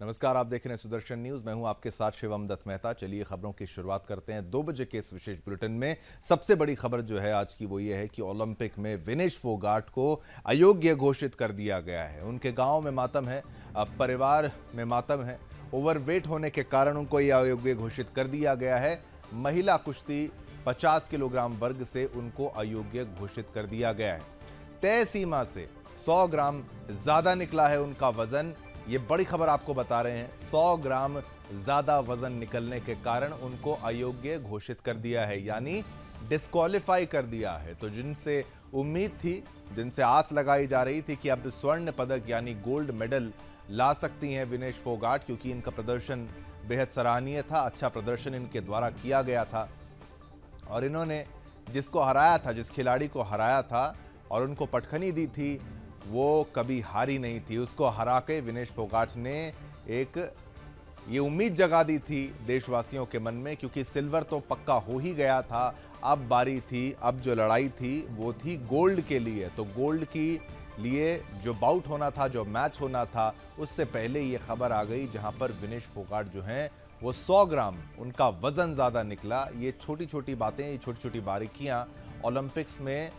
नमस्कार, आप देख रहे हैं सुदर्शन न्यूज। मैं हूं आपके साथ शिवम दत्त मेहता। चलिए खबरों की शुरुआत करते हैं 2 बजे के इस विशेष बुलेटिन में। सबसे बड़ी खबर जो है आज की वो ये है कि ओलंपिक में विनेश फोगाट को अयोग्य घोषित कर दिया गया है। उनके गांव में मातम है, अब परिवार में मातम है। ओवरवेट होने के कारण उनको यह अयोग्य घोषित कर दिया गया है। महिला कुश्ती 50 किलोग्राम वर्ग से उनको अयोग्य घोषित कर दिया गया है। तय सीमा से 100 ग्राम ज्यादा निकला है उनका वजन। ये बड़ी खबर आपको बता रहे हैं। 100 ग्राम ज्यादा वजन निकलने के कारण उनको अयोग्य घोषित कर दिया है, यानी डिस्क्वालीफाई कर दिया है। तो जिनसे उम्मीद थी, जिनसे आस लगाई जा रही थी कि अब स्वर्ण पदक यानी गोल्ड मेडल ला सकती हैं विनेश फोगाट, क्योंकि इनका प्रदर्शन बेहद सराहनीय था, अच्छा प्रदर्शन इनके द्वारा किया गया था और इन्होंने जिसको हराया था, जिस खिलाड़ी को हराया था और उनको पटखनी दी थी, वो कभी हारी नहीं थी। उसको हरा के विनेश फोगाट ने एक ये उम्मीद जगा दी थी देशवासियों के मन में, क्योंकि सिल्वर तो पक्का हो ही गया था। अब बारी थी, अब जो लड़ाई थी वो थी गोल्ड के लिए। तो गोल्ड के लिए जो बाउट होना था, जो मैच होना था, उससे पहले ये खबर आ गई, जहां पर विनेश फोगाट जो हैं वो 100 ग्राम उनका वजन ज्यादा निकला। ये छोटी छोटी बातें, ये छोटी छोटी बारीकियां ओलंपिक्स में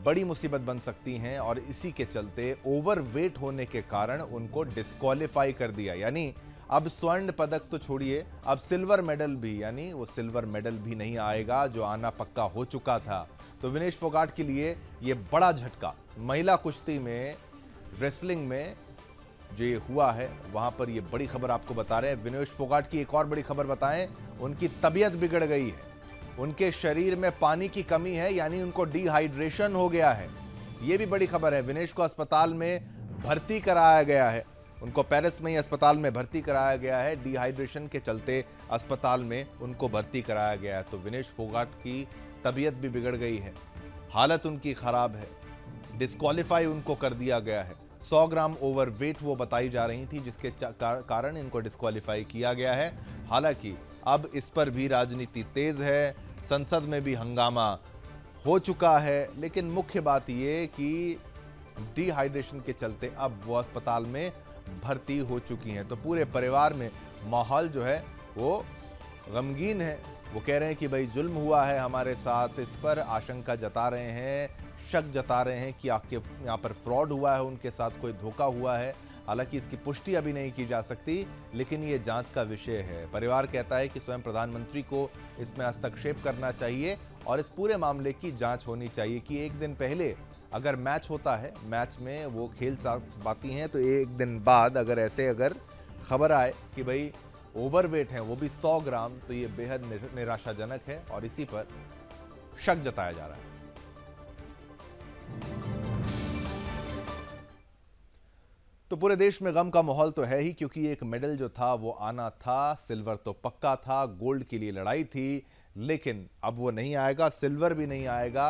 बड़ी मुसीबत बन सकती हैं और इसी के चलते ओवरवेट होने के कारण उनको डिस्क्वालीफाई कर दिया। यानी अब स्वर्ण पदक तो छोड़िए, अब सिल्वर मेडल भी, यानी वो सिल्वर मेडल भी नहीं आएगा जो आना पक्का हो चुका था। तो विनेश फोगाट के लिए ये बड़ा झटका। महिला कुश्ती में, रेसलिंग में जो ये हुआ है, वहां पर ये बड़ी खबर आपको बता रहे हैं। विनेश फोगाट की एक और बड़ी खबर बताएं, उनकी तबीयत बिगड़ गई है। उनके शरीर में पानी की कमी है, यानी उनको डिहाइड्रेशन हो गया है। यह भी बड़ी खबर है। विनेश को अस्पताल में भर्ती कराया गया है। उनको पेरिस में ही अस्पताल में भर्ती कराया गया है। डिहाइड्रेशन के चलते अस्पताल में उनको भर्ती कराया गया है। तो विनेश फोगाट की तबीयत भी बिगड़ गई है, हालत उनकी खराब है। डिस्क्वालीफाई उनको कर दिया गया है। 100 ग्राम ओवरवेट वो बताई जा रही थी, जिसके कारण इनको डिस्क्वालीफाई किया गया है। हालांकि अब इस पर भी राजनीति तेज है, संसद में भी हंगामा हो चुका है। लेकिन मुख्य बात यह कि डिहाइड्रेशन के चलते अब वो अस्पताल में भर्ती हो चुकी हैं। तो पूरे परिवार में माहौल जो है वो गमगीन है। वो कह रहे हैं कि भाई जुल्म हुआ है हमारे साथ, इस पर आशंका जता रहे हैं, शक जता रहे हैं कि आपके यहाँ पर फ्रॉड हुआ है, उनके साथ कोई धोखा हुआ है। हालांकि इसकी पुष्टि अभी नहीं की जा सकती, लेकिन ये जांच का विषय है। परिवार कहता है कि स्वयं प्रधानमंत्री को इसमें हस्तक्षेप करना चाहिए और इस पूरे मामले की जांच होनी चाहिए कि एक दिन पहले अगर मैच होता है, मैच में वो खेल पाती हैं, तो एक दिन बाद अगर खबर आए कि भाई ओवरवेट है, वो भी 100 ग्राम, तो ये बेहद निराशाजनक है और इसी पर शक जताया जा रहा है। तो पूरे देश में गम का माहौल तो है ही, क्योंकि एक मेडल जो था वो आना था। सिल्वर तो पक्का था, गोल्ड के लिए लड़ाई थी, लेकिन अब वो नहीं आएगा, सिल्वर भी नहीं आएगा।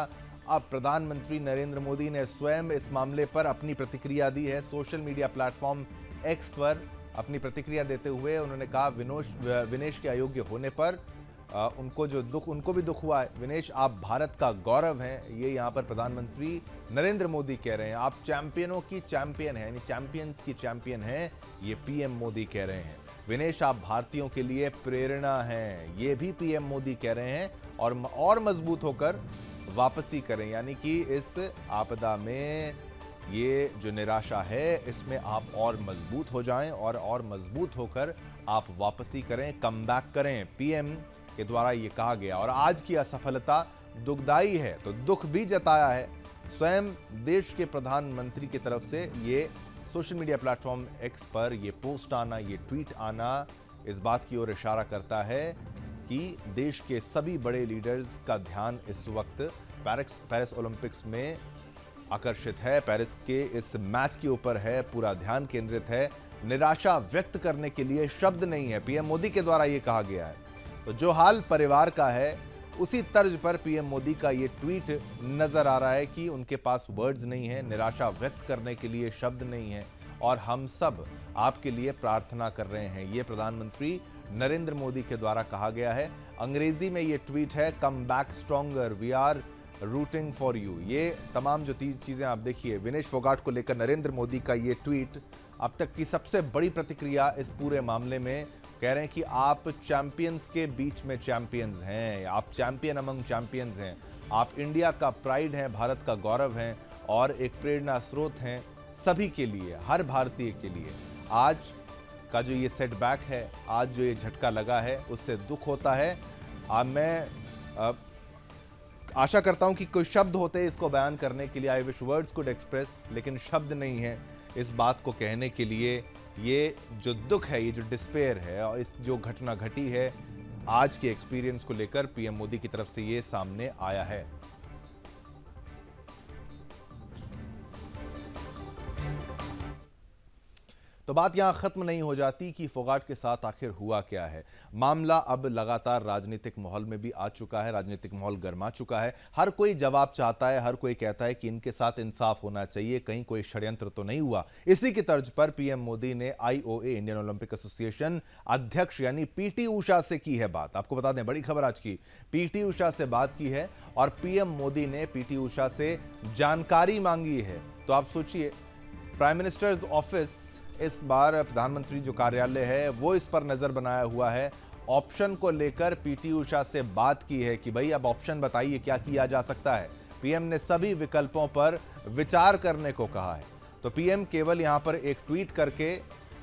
अब प्रधानमंत्री नरेंद्र मोदी ने स्वयं इस मामले पर अपनी प्रतिक्रिया दी है। सोशल मीडिया प्लेटफॉर्म एक्स पर अपनी प्रतिक्रिया देते हुए उन्होंने कहा, विनेश के अयोग्य होने पर उनको भी दुख हुआ है। विनेश, आप भारत का गौरव हैं, ये यहाँ पर प्रधानमंत्री नरेंद्र मोदी कह रहे हैं। आप चैंपियनों की चैंपियन हैं, यानी चैंपियंस की चैंपियन हैं, ये पीएम मोदी कह रहे हैं। विनेश, आप भारतीयों के लिए प्रेरणा हैं, ये भी पीएम मोदी कह रहे हैं। और मजबूत होकर वापसी करें, यानी कि इस आपदा में, ये जो निराशा है, इसमें आप और मजबूत हो जाएं और मजबूत होकर आप वापसी करें, कम बैक करें। पीएम के द्वारा ये कहा गया। और आज की असफलता दुखदाई है, तो दुख भी जताया है स्वयं देश के प्रधानमंत्री की तरफ से। ये सोशल मीडिया प्लेटफॉर्म एक्स पर ये पोस्ट आना, ये ट्वीट आना इस बात की ओर इशारा करता है कि देश के सभी बड़े लीडर्स का ध्यान इस वक्त पेरिस ओलंपिक्स में आकर्षित है, पेरिस के इस मैच के ऊपर है, पूरा ध्यान केंद्रित है। निराशा व्यक्त करने के लिए शब्द नहीं है, पीएम मोदी के द्वारा यह कहा गया है। तो जो हाल परिवार का है, उसी तर्ज पर पीएम मोदी का ये ट्वीट नजर आ रहा है कि उनके पास वर्ड्स नहीं है, निराशा व्यक्त करने के लिए शब्द नहीं है और हम सब आपके लिए प्रार्थना कर रहे हैं। ये प्रधानमंत्री नरेंद्र मोदी के द्वारा कहा गया है। अंग्रेजी में ये ट्वीट है, come back stronger, we are rooting for you. ये तमाम जो चीजें आप देखिए, विनेश फोगाट को लेकर नरेंद्र मोदी का ये ट्वीट अब तक की सबसे बड़ी प्रतिक्रिया इस पूरे मामले में। कह रहे हैं कि आप चैंपियंस के बीच में चैंपियंस हैं, आप चैंपियन अमंग चैंपियंस हैं, आप इंडिया का प्राइड हैं, भारत का गौरव हैं और एक प्रेरणा स्रोत हैं सभी के लिए, हर भारतीय के लिए। आज का जो ये सेटबैक है, आज जो ये झटका लगा है, उससे दुख होता है। मैं आशा करता हूं कि कोई शब्द होते इसको बयान करने के लिए, I wish words could express, लेकिन शब्द नहीं है इस बात को कहने के लिए। ये जो दुख है, ये जो डिस्पेयर है और इस जो घटना घटी है, आज के एक्सपीरियंस को लेकर पीएम मोदी की तरफ से ये सामने आया है। तो बात यहां खत्म नहीं हो जाती कि फोगाट के साथ आखिर हुआ क्या है। मामला अब लगातार राजनीतिक माहौल में भी आ चुका है, राजनीतिक माहौल गर्मा चुका है। हर कोई जवाब चाहता है, हर कोई कहता है कि इनके साथ इंसाफ होना चाहिए, कहीं कोई षड्यंत्र तो नहीं हुआ। इसी की तर्ज पर पीएम मोदी ने आईओए, इंडियन ओलंपिक एसोसिएशन अध्यक्ष यानी पीटी उषा से की है बात। आपको बता दें, बड़ी खबर आज की, पीटी उषा से बात की है और पीएम मोदी ने पीटी उषा से जानकारी मांगी है। तो आप सोचिए, प्राइम मिनिस्टर्स ऑफिस इस बार प्रधानमंत्री जो कार्यालय है वो इस पर नजर बनाया हुआ है। ऑप्शन को लेकर पीटी उषा से बात की है कि भाई अब ऑप्शन बताइए क्या किया जा सकता है। पीएम ने सभी विकल्पों पर विचार करने को कहा है। तो पीएम केवल यहां पर एक ट्वीट करके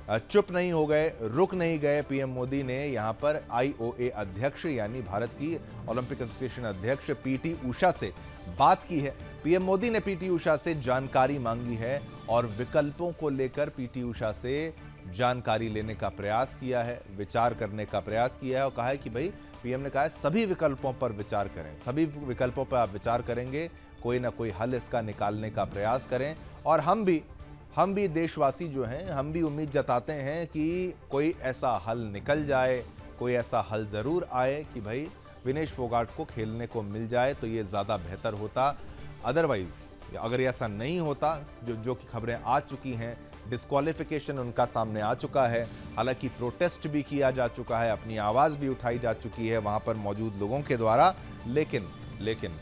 चुप नहीं हो गए, रुक नहीं गए। पीएम मोदी ने यहां पर आईओए अध्यक्ष यानी भारत की ओलंपिक एसोसिएशन अध्यक्ष पीटी उषा से बात की है। पीएम मोदी ने पीटी उषा से जानकारी मांगी है और विकल्पों को लेकर पीटी उषा से जानकारी लेने का प्रयास किया है, विचार करने का प्रयास किया है और कहा है कि भाई, पीएम ने कहा है सभी विकल्पों पर विचार करें, सभी विकल्पों पर आप विचार करेंगे, कोई ना कोई हल इसका निकालने का प्रयास करें। और हम भी देशवासी जो हैं, हम भी उम्मीद जताते हैं कि कोई ऐसा हल निकल जाए, कोई ऐसा हल जरूर आए कि भाई विनेश फोगाट को खेलने को मिल जाए, तो ये ज़्यादा बेहतर होता। अदरवाइज अगर ऐसा नहीं होता, जो कि खबरें आ चुकी हैं, डिस्क्वालिफिकेशन उनका सामने आ चुका है, हालांकि प्रोटेस्ट भी किया जा चुका है, अपनी आवाज़ भी उठाई जा चुकी है वहाँ पर मौजूद लोगों के द्वारा, लेकिन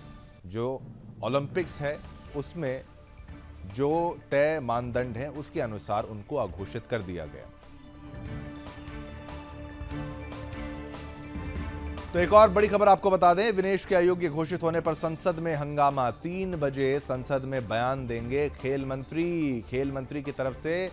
जो ओलंपिक्स है उसमें जो तय मानदंड है उसके अनुसार उनको अघोषित कर दिया गया। तो एक और बड़ी खबर आपको बता दें, विनेश के अयोग्य घोषित होने पर संसद में हंगामा। 3 बजे संसद में बयान देंगे खेल मंत्री की तरफ से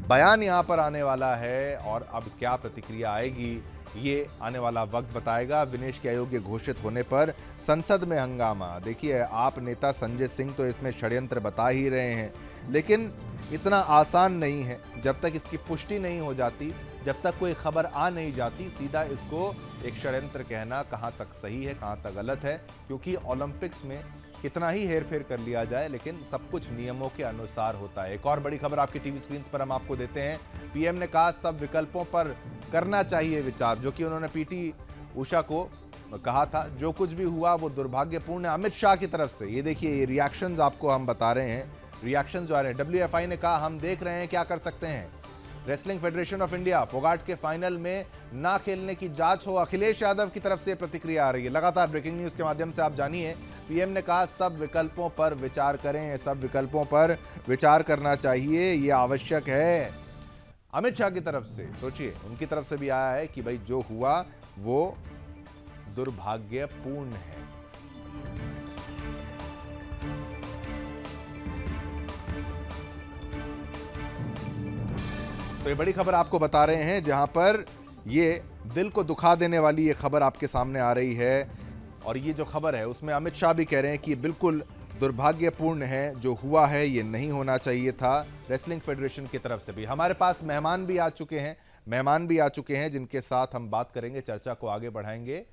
बयान यहां पर आने वाला है और अब क्या प्रतिक्रिया आएगी ये आने वाला वक्त बताएगा। विनेश के अयोग्य घोषित होने पर संसद में हंगामा। देखिए, आप नेता संजय सिंह तो इसमें षड्यंत्र बता ही रहे हैं, लेकिन इतना आसान नहीं है। जब तक इसकी पुष्टि नहीं हो जाती, जब तक कोई खबर आ नहीं जाती, सीधा इसको एक षड्यंत्र कहना कहां तक सही है, कहां तक गलत है, क्योंकि ओलंपिक्स में कितना ही हेरफेर कर लिया जाए, लेकिन सब कुछ नियमों के अनुसार होता है। एक और बड़ी खबर आपकी टीवी स्क्रीन पर हम आपको देते हैं। पीएम ने कहा सब विकल्पों पर करना चाहिए विचार, जो कि उन्होंने पीटी उषा को कहा था। जो कुछ भी हुआ वो दुर्भाग्यपूर्ण है अमित शाह की तरफ से। ये देखिए, ये रिएक्शंस आपको हम बता रहे हैं, रिएक्शंस जो आ रहे हैं। डब्ल्यूएफआई ने कहा हम देख रहे हैं क्या कर सकते हैं। Wrestling federation of India, Phogat के फाइनल में ना खेलने की जांच हो, अखिलेश यादव की तरफ से प्रतिक्रिया आ रही है। लगातार ब्रेकिंग न्यूज के माध्यम से आप जानिए, पीएम ने कहा सब विकल्पों पर विचार करें, सब विकल्पों पर विचार करना चाहिए, यह आवश्यक है। अमित शाह की तरफ से सोचिए, उनकी तरफ से भी आया है कि भाई जो हुआ वो दुर्भाग्यपूर्ण है। तो ये बड़ी खबर आपको बता रहे हैं, जहां पर ये दिल को दुखा देने वाली ये खबर आपके सामने आ रही है। और ये जो खबर है उसमें अमित शाह भी कह रहे हैं कि बिल्कुल दुर्भाग्यपूर्ण है, जो हुआ है ये नहीं होना चाहिए था। रेसलिंग फेडरेशन की तरफ से भी हमारे पास मेहमान भी आ चुके हैं जिनके साथ हम बात करेंगे, चर्चा को आगे बढ़ाएंगे।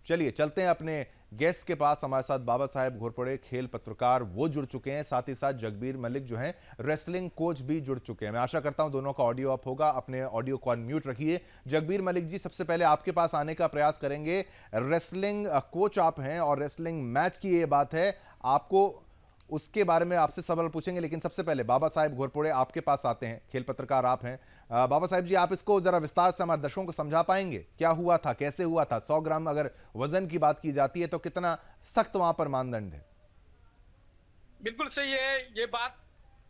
चलिए चलते हैं अपने गेस्ट के पास। हमारे साथ बाबा साहेब घोरपड़े, खेल पत्रकार, वो जुड़ चुके हैं, साथ ही साथ जगबीर मलिक जो हैं रेसलिंग कोच भी जुड़ चुके हैं। मैं आशा करता हूं दोनों का ऑडियो अप होगा, अपने ऑडियो को अनम्यूट रखिए। जगबीर मलिक जी, सबसे पहले आपके पास आने का प्रयास करेंगे। रेसलिंग कोच आप हैं और रेसलिंग मैच की ये बात है, आपको उसके बारे में आपसे सवाल पूछेंगे, लेकिन सबसे पहले बाबा साहेब घोरपड़े आपके पास आते हैं, खेल पत्रकार आप हैं। बाबा साहेब जी, आप इसको जरा विस्तार से हमारे दर्शकों को समझा पाएंगे, क्या हुआ था, कैसे हुआ था? 100 ग्राम अगर वजन की बात की जाती है तो कितना सख्त वहां पर मानदंड है? बिल्कुल सही है ये बात।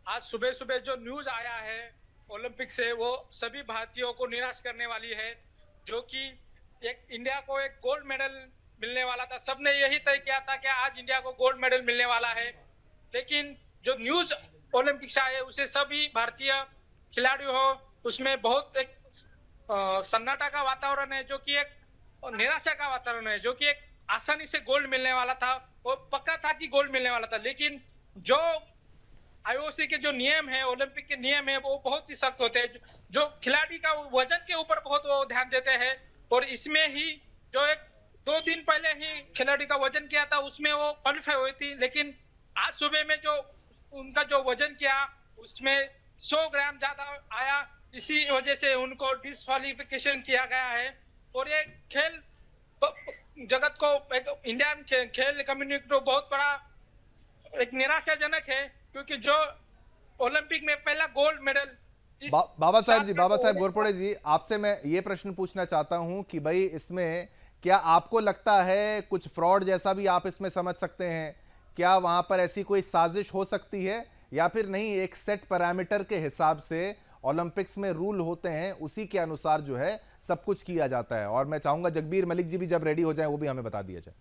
आज सुबह सुबह जो न्यूज आया है ओलंपिक से वो सभी भारतीयों को निराश करने वाली है, जो कि एक इंडिया को एक गोल्ड मेडल मिलने वाला था। सबने यही तय किया था कि आज इंडिया को गोल्ड मेडल मिलने वाला है, लेकिन जो न्यूज ओलंपिक से आए उसे सभी भारतीय खिलाड़ी हो उसमें बहुत एक सन्नाटा का वातावरण है, जो कि एक निराशा का वातावरण है, जो कि एक आसानी से गोल्ड मिलने वाला था। वो पक्का था कि गोल्ड मिलने वाला था, लेकिन जो आईओसी के जो नियम है, ओलंपिक के नियम है, वो बहुत ही सख्त होते हैं। जो खिलाड़ी का वजन के ऊपर बहुत वो ध्यान देते हैं, और इसमें ही जो एक 2 दिन पहले ही खिलाड़ी का वजन किया था उसमें वो क्वालिफाई हुई थी, लेकिन आज सुबह में जो उनका जो वजन किया उसमें 100 ग्राम ज्यादा आया, इसी वजह से उनको डिस्क्वालिफिकेशन किया गया है। और ये खेल जगत को, एक इंडियन खेल कम्युनिटी को बहुत बड़ा एक निराशाजनक है, क्योंकि जो ओलंपिक में पहला गोल्ड मेडल इस बाबा साहेब जी, साल में बाबा तो साहेब होने घोरपड़े था। जी, आपसे मैं ये प्रश्न पूछना चाहता हूं कि भाई इसमें क्या आपको लगता है कुछ फ्रॉड जैसा भी आप इसमें समझ सकते हैं? क्या वहां पर ऐसी कोई साजिश हो सकती है, या फिर नहीं एक सेट पैरामीटर के हिसाब से ओलंपिक्स में रूल होते हैं उसी के अनुसार जो है सब कुछ किया जाता है? और मैं चाहूंगा जगबीर मलिक जी भी जब रेडी हो जाए वो भी हमें बता दिया जाए।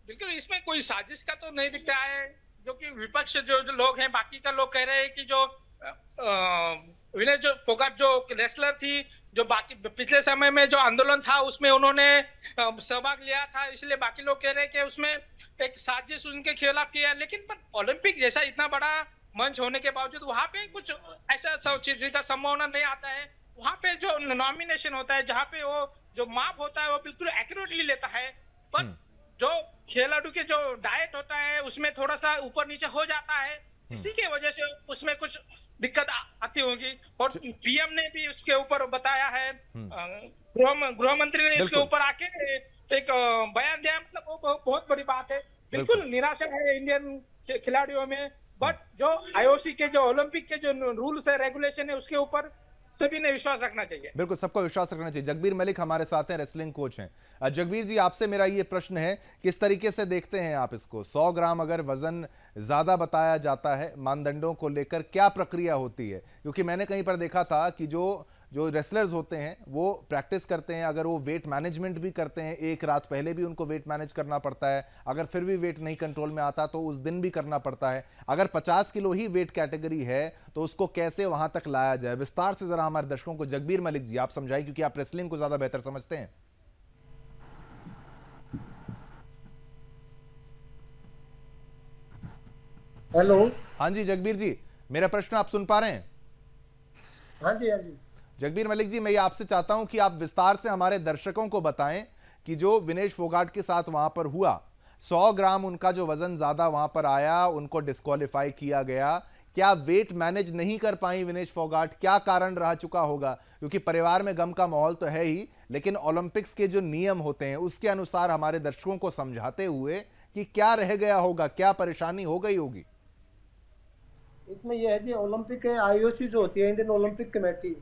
बिल्कुल इसमें कोई साजिश का तो नहीं दिखता है, जो कि विपक्ष जो लोग हैं, बाकी का लोग कह रहे हैं कि जो विनय जो फोगाट जो रेसलर थी, जो बाकी पिछले समय में जो आंदोलन था उसमें उन्होंने सहभाग लिया था, इसलिए बाकी लोग कह रहे हैं कि उसमें एक साजिश उनके खिलाफ किया है। लेकिन पर ओलंपिक जैसा इतना बड़ा मंच होने के बावजूद वहां पे कुछ ऐसा सब चीज का संभावना नहीं आता है। वहां पे जो नॉमिनेशन होता है, जहाँ पे वो जो माप होता है वो बिल्कुल एक्यूरेटली लेता है, पर जो खिलाड़ू के जो डाइट होता है उसमें थोड़ा सा ऊपर नीचे हो जाता है, इसी के वजह से उसमें कुछ दिक्कत आती होगी। और पीएम ने भी उसके ऊपर बताया है, गृह मंत्री ने इसके बिल्कुल ऊपर आके एक बयान दिया, मतलब वो बहुत बड़ी बात है। बिल्कुल बिल्कुल निराशा है इंडियन खिलाड़ियों में, बट जो आईओसी के जो ओलंपिक के जो रूल्स है, रेगुलेशन है, उसके ऊपर सभी ने विश्वास रखना चाहिए। बिल्कुल, सबको विश्वास रखना चाहिए। जगबीर मलिक हमारे साथ हैं, रेसलिंग कोच हैं। जगबीर जी, आपसे मेरा ये प्रश्न है, किस तरीके से देखते हैं आप इसको? 100 ग्राम अगर वजन ज्यादा बताया जाता है, मानदंडों को लेकर क्या प्रक्रिया होती है? क्योंकि मैंने कहीं पर देखा था कि जो जो रेसलर्स होते हैं वो प्रैक्टिस करते हैं, अगर वो वेट मैनेजमेंट भी करते हैं, एक रात पहले भी उनको वेट मैनेज करना पड़ता है, अगर फिर भी वेट नहीं कंट्रोल में आता तो उस दिन भी करना पड़ता है। अगर 50 किलो ही वेट कैटेगरी है तो उसको कैसे वहां तक लाया जाए? विस्तार से जरा हमारे दर्शकों को जगबीर मलिक जी आप समझाइए, क्योंकि आप रेसलिंग को ज्यादा बेहतर समझते हैं। हेलो। हाँ जी जगबीर जी, मेरा प्रश्न आप सुन पा रहे हैं? हाँ जी, हाँ जी। जगबीर मलिक जी, मैं ये आपसे चाहता हूं कि आप विस्तार से हमारे दर्शकों को बताएं कि जो विनेश फोगाट के साथ वहां पर हुआ, 100 ग्राम उनका जो वजन ज्यादा वहां पर आया, उनको डिस्क्वालीफाई किया गया। क्या वेट मैनेज नहीं कर पाई विनेश फोगाट? क्या कारण रह चुका होगा? क्योंकि परिवार में गम का माहौल तो है ही, लेकिन ओलंपिक्स के जो नियम होते हैं उसके अनुसार हमारे दर्शकों को समझाते हुए कि क्या रह गया होगा, क्या परेशानी हो गई होगी। इसमें यह है जी, ओलंपिक के आईओसी जो होती है, इंडियन ओलंपिक कमेटी,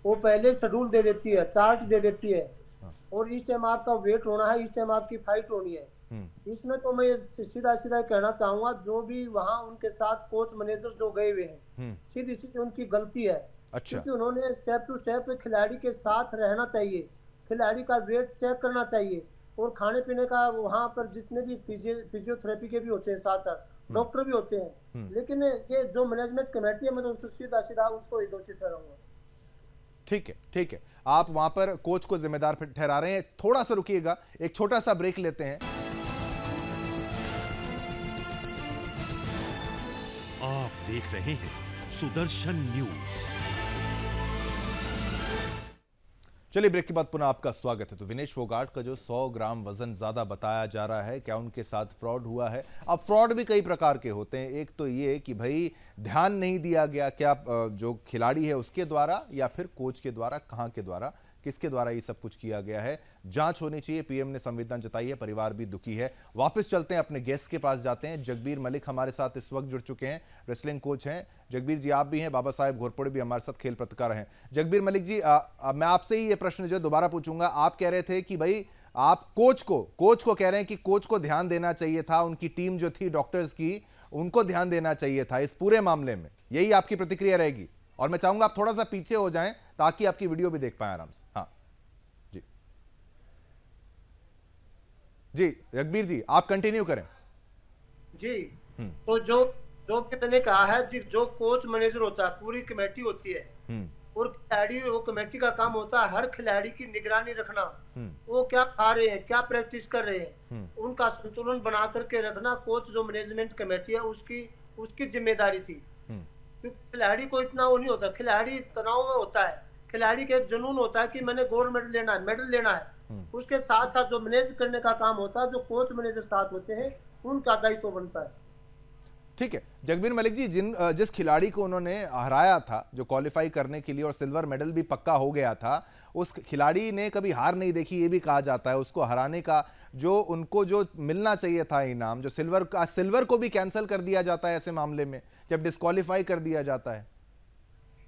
वो पहले शेड्यूल दे देती है, चार्ट दे देती है, और इस टाइम आपका वेट होना है, इस टाइम आपकी फाइट होनी है। इसमें तो मैं सीधा सीधा कहना चाहूंगा, जो भी वहां उनके साथ कोच मैनेजर जो गए हुए हैं, सीधी सीधी उनकी गलती है। अच्छा। क्योंकि उन्होंने स्टेप टू स्टेप खिलाड़ी के साथ रहना चाहिए, खिलाड़ी का वेट चेक करना चाहिए, और खाने पीने का वहां पर जितने भी फिजियोथेरेपी के भी होते हैं, साथ साथ डॉक्टर भी होते हैं। लेकिन ये जो मैनेजमेंट कमेटी है, मैं तो उसको सीधा सीधा उसको ही दोषी ठहराऊंगा। ठीक है, ठीक है, आप वहां पर कोच को जिम्मेदार ठहरा रहे हैं। थोड़ा सा रुकिएगा, एक छोटा सा ब्रेक लेते हैं। आप देख रहे हैं सुदर्शन न्यूज। चलिए, ब्रेक के बाद पुनः आपका स्वागत है। तो विनेश फोगाट का जो 100 ग्राम वजन ज्यादा बताया जा रहा है, क्या उनके साथ फ्रॉड हुआ है? अब फ्रॉड भी कई प्रकार के होते हैं। एक तो ये कि भाई ध्यान नहीं दिया गया, क्या जो खिलाड़ी है उसके द्वारा या फिर कोच के द्वारा, कहां के द्वारा, किसके द्वारा ये सब कुछ किया गया है? जांच होनी चाहिए। पीएम ने संवेदना जताई है, परिवार भी दुखी है। वापस चलते हैं, अपने गेस्ट के पास जाते हैं। जगबीर मलिक हमारे साथ इस वक्त जुड़ चुके हैं, रेसलिंग कोच हैं। जगबीर जी आप भी हैं, बाबा साहेब घोरपड़े भी हमारे साथ खेल पत्रकार हैं। जगबीर मलिक जी, मैं आपसे ही ये प्रश्न जो दोबारा पूछूंगा। आप कह रहे थे कि भाई आप कोच को कह रहे हैं कि कोच को ध्यान देना चाहिए था, उनकी टीम जो थी डॉक्टर्स की, उनको ध्यान देना चाहिए था इस पूरे मामले में, यही आपकी प्रतिक्रिया रहेगी? और मैं चाहूंगा आप थोड़ा सा पीछे हो जाएं ताकि आपकी वीडियो भी देख पाए आराम से। हाँ जी जी जगबीर जी आप कंटिन्यू करें। जी, तो जो जो कि मैंने कहा है जी, जो कोच मैनेजर होता है, पूरी कमेटी होती है और खिलाड़ी, वो कमेटी का काम होता है हर खिलाड़ी की निगरानी रखना, वो क्या खा रहे हैं, क्या प्रैक्टिस कर रहे हैं, उनका संतुलन बना करके रखना कोच जो मैनेजमेंट कमेटी है उसकी जिम्मेदारी थी। क्योंकि खिलाड़ी को इतना वो नहीं होता, खिलाड़ी तनाव में होता है, खिलाड़ी के एक जुनून होता है कि मैंने गोल्ड मेडल लेना है, मेडल लेना है। उसके साथ साथ जो मैनेज करने का काम होता है, जो कोच मैनेजर साथ होते हैं, उनका दायित्व बनता है। ठीक है जगबीर मलिक जी, जिस खिलाड़ी को उन्होंने हराया था जो क्वालिफाई करने के लिए और सिल्वर मेडल भी पक्का हो गया था, उस खिलाड़ी ने कभी हार नहीं देखी, ये भी कहा जाता है। उसको हराने का जो उनको जो मिलना चाहिए था इनाम, जो सिल्वर को भी कैंसिल कर दिया जाता है ऐसे मामले में जब डिस्क्वालीफाई कर दिया जाता है।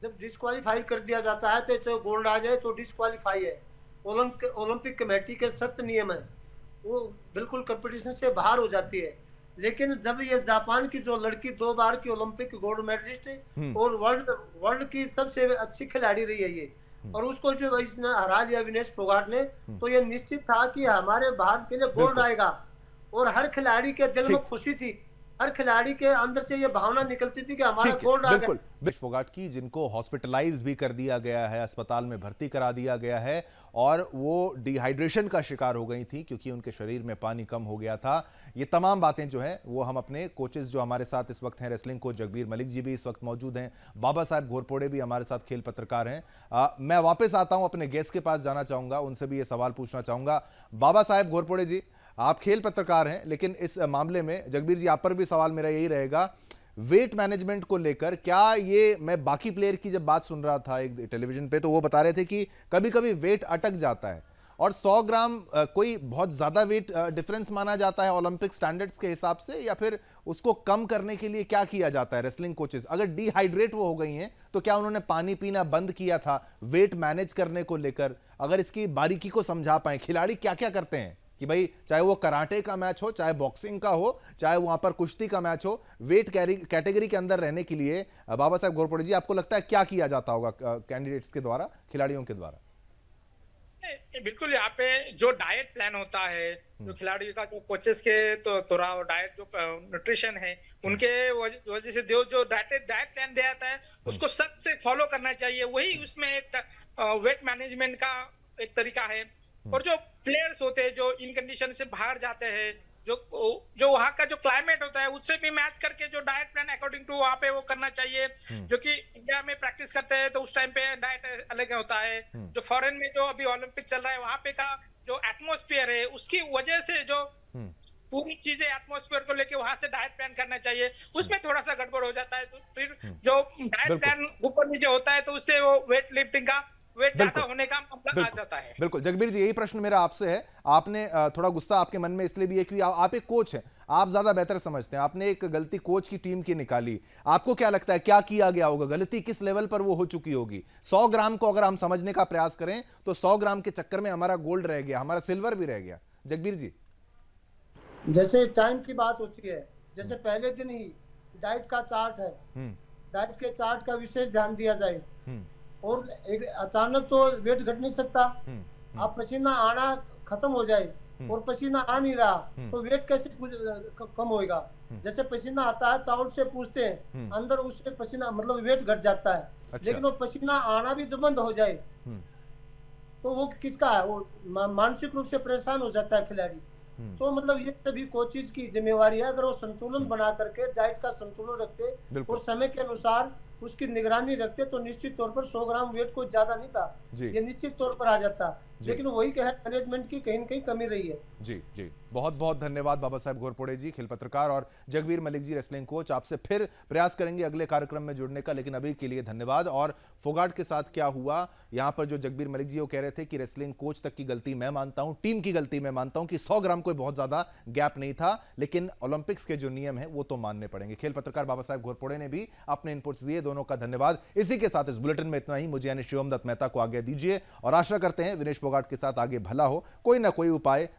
जब डिस्क्वालीफाई कर दिया जाता है, चाहे गोल्ड आ जाए तो डिस्क्वालीफाई है। ओलंपिक कमेटी के सख्त नियम है, वो बिल्कुल कंपटीशन से बाहर हो जाती है। लेकिन जब ये जापान की जो लड़की 2 बार की ओलंपिक गोल्ड मेडलिस्ट और वर्ल्ड की सबसे अच्छी खिलाड़ी रही है ये, और उसको जो इसने हरा लिया विनेश फोगाट ने, तो ये निश्चित था कि हमारे भारत के लिए गोल्ड आएगा। और हर खिलाड़ी के दिल में खुशी थी, हर खिलाड़ी के अंदर से ये भावना निकलती थी कि हमारा गोल्ड आ गया। बिल्कुल विनेश फोगाट की, जिनको हॉस्पिटलाइज भी कर दिया गया है, अस्पताल में भर्ती करा दिया गया है और वो डिहाइड्रेशन का शिकार हो गई थी क्योंकि उनके शरीर में पानी कम हो गया था। ये तमाम बातें जो है वो हम अपने कोचेस जो हमारे साथ इस वक्त हैं, रेसलिंग कोच जगबीर मलिक जी भी इस वक्त मौजूद हैं, बाबा साहब घोरपड़े भी हमारे साथ खेल पत्रकार हैं। मैं वापस आता हूं, अपने गेस्ट के पास जाना चाहूंगा, उनसे भी ये सवाल पूछना चाहूंगा। बाबा साहब घोरपड़े जी, आप खेल पत्रकार हैं, लेकिन इस मामले में जगबीर जी आप पर भी सवाल मेरा यही रहेगा, वेट मैनेजमेंट को लेकर क्या ये, मैं बाकी प्लेयर की जब बात सुन रहा था एक टेलीविजन पे, तो वो बता रहे थे कि कभी कभी वेट अटक जाता है और 100 ग्राम कोई बहुत ज्यादा वेट डिफरेंस माना जाता है ओलंपिक स्टैंडर्ड्स के हिसाब से, या फिर उसको कम करने के लिए क्या किया जाता है रेसलिंग कोचेस? अगर डिहाइड्रेट वो हो गई हैं तो क्या उन्होंने पानी पीना बंद किया था वेट मैनेज करने को लेकर? अगर इसकी बारीकी को समझा पाए, खिलाड़ी क्या क्या करते हैं कि भाई चाहे वो कराटे का मैच हो, चाहे बॉक्सिंग का हो, चाहे वहां पर कुश्ती का मैच हो, वेट कैटेगरी के अंदर रहने के लिए बाबा साहब घोरपड़े जी आपको लगता है क्या किया जाता होगा कैंडिडेट्स के द्वारा, खिलाड़ियों के द्वारा? बिल्कुल, यहाँ पे जो डाइट प्लान होता है, जो खिलाड़ी का, जो कोचेस के तो थोड़ा डाइट, जो न्यूट्रिशन है, उनके वजह से जो डाइट प्लान दिया जाता है उसको सख्त से फॉलो करना चाहिए। वही उसमें एक वेट मैनेजमेंट का एक तरीका है। और जो प्लेयर्स होते हैं जो इन कंडीशन से बाहर जाते हैं, जो वहाँ का जो क्लाइमेट होता है उससे भी मैच करके जो डाइट प्लान अकॉर्डिंग टू वहाँ पे वो करना चाहिए। जो कि इंडिया में प्रैक्टिस करते हैं तो उस टाइम पे डाइट अलग होता है, जो फॉरेन में जो अभी ओलंपिक चल रहा है वहाँ पे का जो एटमॉस्फेयर है उसकी वजह से जो पूरी चीजें एटमॉस्फेयर को लेके वहां से डाइट प्लान करना चाहिए, उसमें थोड़ा सा गड़बड़ हो जाता है तो फिर जो डाइट प्लान ऊपर नीचे होता है तो उससे वो वेट लिफ्टिंग का वेट ज्यादा होने का मामला आ जाता है। बिल्कुल जगबीर जी, यही प्रश्न मेरा आपसे है। आपने थोड़ा गुस्सा आपके मन में इसलिए भी है कि आप एक कोच हैं, आप ज्यादा बेहतर समझते हैं। आपने एक गलती कोच की टीम की निकाली, आपको क्या लगता है क्या किया गया होगा, गलती किस लेवल पर वो हो चुकी होगी? 100 ग्राम को अगर हम समझने का प्रयास करें तो 100 ग्राम के चक्कर में हमारा गोल्ड रह गया, हमारा सिल्वर भी रह गया। जगबीर जी, जैसे टाइम की बात होती है, जैसे पहले दिन ही डाइट का चार्ट है, डाइट के चार्ट का विशेष ध्यान दिया जाए। और एक अचानक तो वेट घट नहीं सकता, आप पसीना आना खत्म हो जाए और पसीना आ नहीं रहा तो वेट कैसे कम होएगा? जैसे पसीना आता है ताउल से पूछते हैं, अंदर उससे पसीना मतलब वेट घट जाता है। अच्छा। लेकिन वो पसीना आना भी जब बंद हो जाए तो वो किसका है? वो मानसिक रूप से परेशान हो जाता है खिलाड़ी। तो मतलब ये सभी कोचेज की जिम्मेवारी है, अगर वो संतुलन बना करके डाइट का संतुलन रखते और समय के अनुसार उसकी निगरानी रखते तो निश्चित तौर पर 100 ग्राम वेट को ज्यादा नहीं था, ये निश्चित तौर पर आ जाता। लेकिन वही कहे मैनेजमेंट की कहीं न कहीं कमी रही है। जी जी, बहुत बहुत धन्यवाद बाबा साहब घोरपड़े जी, खेल पत्रकार, और जगबीर मलिक जी, रेसलिंग कोच। आपसे फिर प्रयास करेंगे अगले कार्यक्रम में जुड़ने का, लेकिन अभी के लिए धन्यवाद। और फोगाट के साथ क्या हुआ, यहां पर जो जगबीर मलिक जी वो कह रहे थे कि रेसलिंग कोच तक की गलती मैं मानता हूं, टीम की गलती मैं मानता हूं कि 100 ग्राम कोई बहुत ज्यादा गैप नहीं था, लेकिन ओलंपिक्स के जो नियम है वो तो मानने पड़ेंगे। खेल पत्रकार बाबा साहब घोरपड़े ने भी अपने इनपुट्स दिए, दोनों का धन्यवाद। इसी के साथ इस बुलेटिन में इतना ही। मुझे यानी शिवम दत्त मेहता को आगे दीजिए और आशा करते हैं विनेश फोगाट के साथ आगे भला हो, कोई ना कोई उपाय